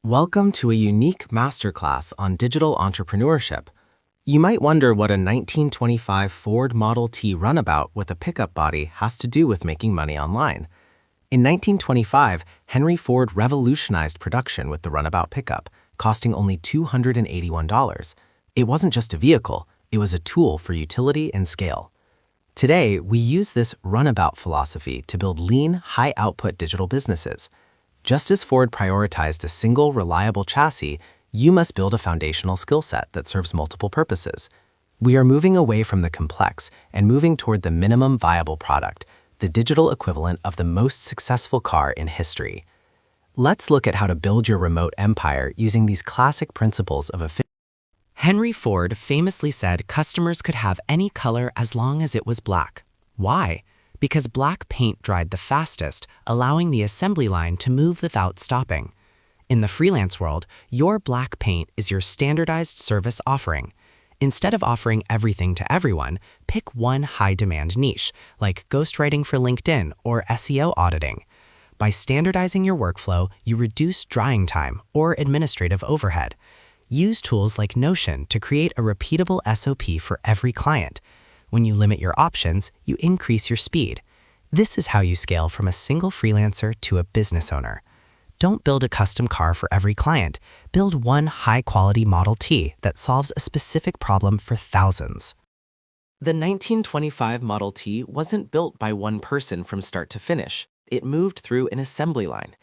Welcome to a unique masterclass on digital entrepreneurship. You might wonder what a 1925 Ford Model T Runabout with a pickup body has to do with making money online. In 1925, Henry Ford revolutionized production with the Runabout pickup, costing only $281. It wasn't just a vehicle, it was a tool for utility and scale. Today, we use this runabout philosophy to build lean, high-output digital businesses. Just as Ford prioritized a single, reliable chassis, you must build a foundational skill set that serves multiple purposes. We are moving away from the complex and moving toward the minimum viable product, the digital equivalent of the most successful car in history. Let's look at how to build your remote empire using these classic principles of efficiency. Henry Ford famously said customers could have any color as long as it was black. Why? Because black paint dried the fastest, allowing the assembly line to move without stopping. In the freelance world, your black paint is your standardized service offering. Instead of offering everything to everyone, pick one high-demand niche, like ghostwriting for LinkedIn or SEO auditing. By standardizing your workflow, you reduce drying time or administrative overhead. Use tools like Notion to create a repeatable SOP for every client. When you limit your options, you increase your speed. This is how you scale from a single freelancer to a business owner. Don't build a custom car for every client. Build one high-quality Model T that solves a specific problem for thousands. The 1925 Model T wasn't built by one person from start to finish. It moved through an assembly line.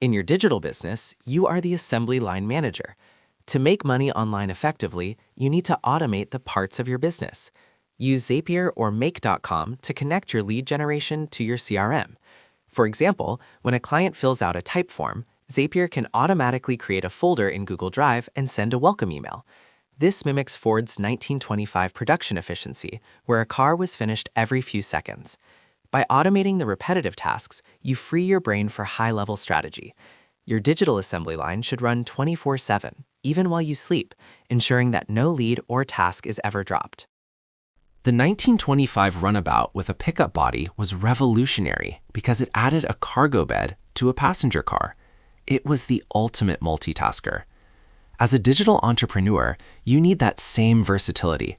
In your digital business, you are the assembly line manager. To make money online effectively, you need to automate the parts of your business. Use Zapier or Make.com to connect your lead generation to your CRM. For example, when a client fills out a type form, Zapier can automatically create a folder in Google Drive and send a welcome email. This mimics Ford's 1925 production efficiency, where a car was finished every few seconds. By automating the repetitive tasks, you free your brain for high-level strategy. Your digital assembly line should run 24/7, even while you sleep, ensuring that no lead or task is ever dropped. The 1925 Runabout with a pickup body was revolutionary because it added a cargo bed to a passenger car. It was the ultimate multitasker. As a digital entrepreneur, you need that same versatility.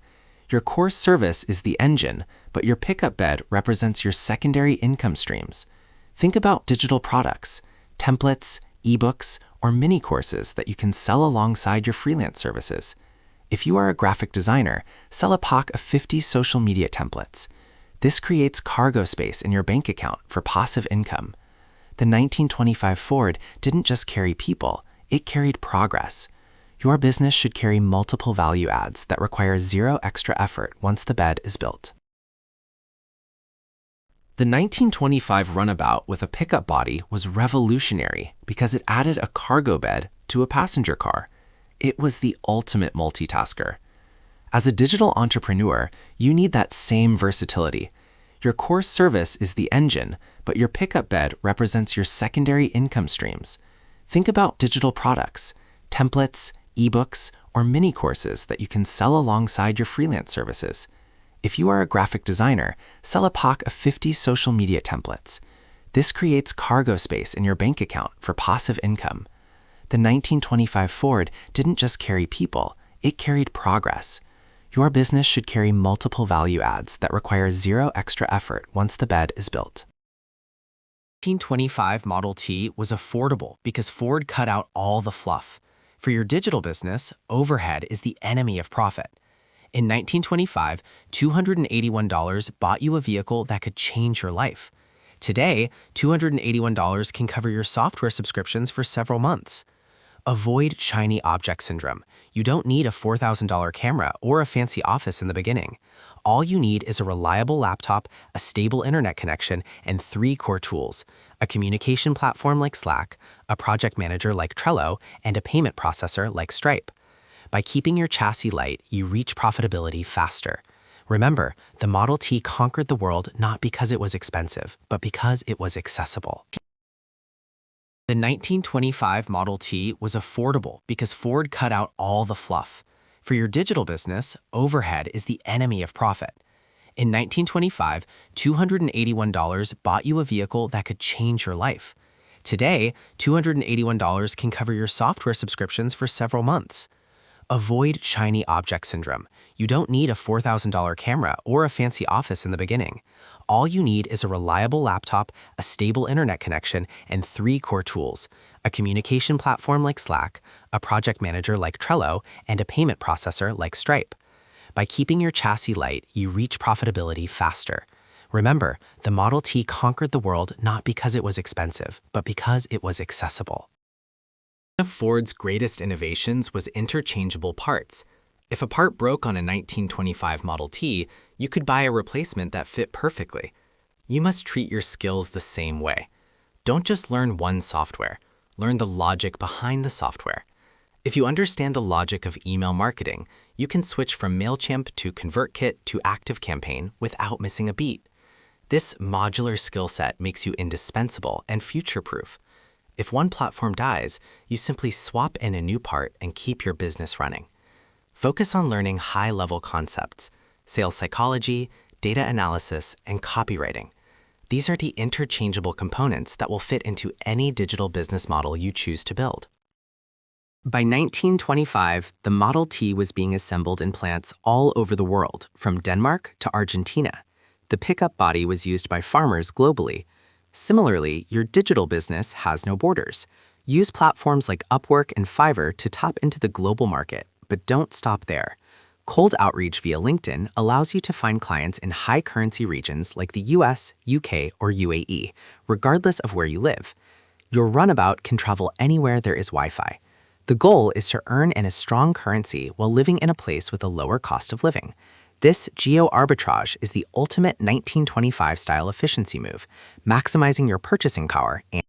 Your core service is the engine, but your pickup bed represents your secondary income streams. Think about digital products, templates, ebooks, or mini courses that you can sell alongside your freelance services. If you are a graphic designer, sell a pack of 50 social media templates. This creates cargo space in your bank account for passive income. The 1925 Ford didn't just carry people, it carried progress. Your business should carry multiple value adds that require zero extra effort once the bed is built. The 1925 Runabout with a pickup body was revolutionary because it added a cargo bed to a passenger car. It was the ultimate multitasker. As a digital entrepreneur, you need that same versatility. Your core service is the engine, but your pickup bed represents your secondary income streams. Think about digital products, templates, ebooks, or mini courses that you can sell alongside your freelance services. If you are a graphic designer, sell a pack of 50 social media templates. This creates cargo space in your bank account for passive income. The 1925 Ford didn't just carry people, it carried progress. Your business should carry multiple value adds that require zero extra effort once the bed is built. The 1925 Model T was affordable because Ford cut out all the fluff. For your digital business, overhead is the enemy of profit. In 1925, $281 bought you a vehicle that could change your life. Today, $281 can cover your software subscriptions for several months. Avoid shiny object syndrome. You don't need a $4,000 camera or a fancy office in the beginning. All you need is a reliable laptop, a stable internet connection, and 3 core tools: a communication platform like Slack, a project manager like Trello, and a payment processor like Stripe. By keeping your chassis light, you reach profitability faster. Remember, the Model T conquered the world not because it was expensive, but because it was accessible. The 1925 Model T was affordable because Ford cut out all the fluff. For your digital business, overhead is the enemy of profit. In 1925, $281 bought you a vehicle that could change your life. Today, $281 can cover your software subscriptions for several months. Avoid shiny object syndrome. You don't need a $4,000 camera or a fancy office in the beginning. All you need is a reliable laptop, a stable internet connection, and 3 core tools: a communication platform like Slack, a project manager like Trello, and a payment processor like Stripe. By keeping your chassis light, you reach profitability faster. Remember, the Model T conquered the world not because it was expensive, but because it was accessible. One of Ford's greatest innovations was interchangeable parts. If a part broke on a 1925 Model T, you could buy a replacement that fit perfectly. You must treat your skills the same way. Don't just learn one software. Learn the logic behind the software. If you understand the logic of email marketing, you can switch from MailChimp to ConvertKit to ActiveCampaign without missing a beat. This modular skill set makes you indispensable and future-proof. If one platform dies, you simply swap in a new part and keep your business running. Focus on learning high-level concepts: sales psychology, data analysis, and copywriting. These are the interchangeable components that will fit into any digital business model you choose to build. By 1925, the Model T was being assembled in plants all over the world, from Denmark to Argentina. The pickup body was used by farmers globally. Similarly, your digital business has no borders. Use platforms like Upwork and Fiverr to tap into the global market, but don't stop there. Cold outreach via LinkedIn allows you to find clients in high-currency regions like the US, UK, or UAE, regardless of where you live. Your Runabout can travel anywhere there is Wi-Fi. The goal is to earn in a strong currency while living in a place with a lower cost of living. This geo-arbitrage is the ultimate 1925-style efficiency move, maximizing your purchasing power and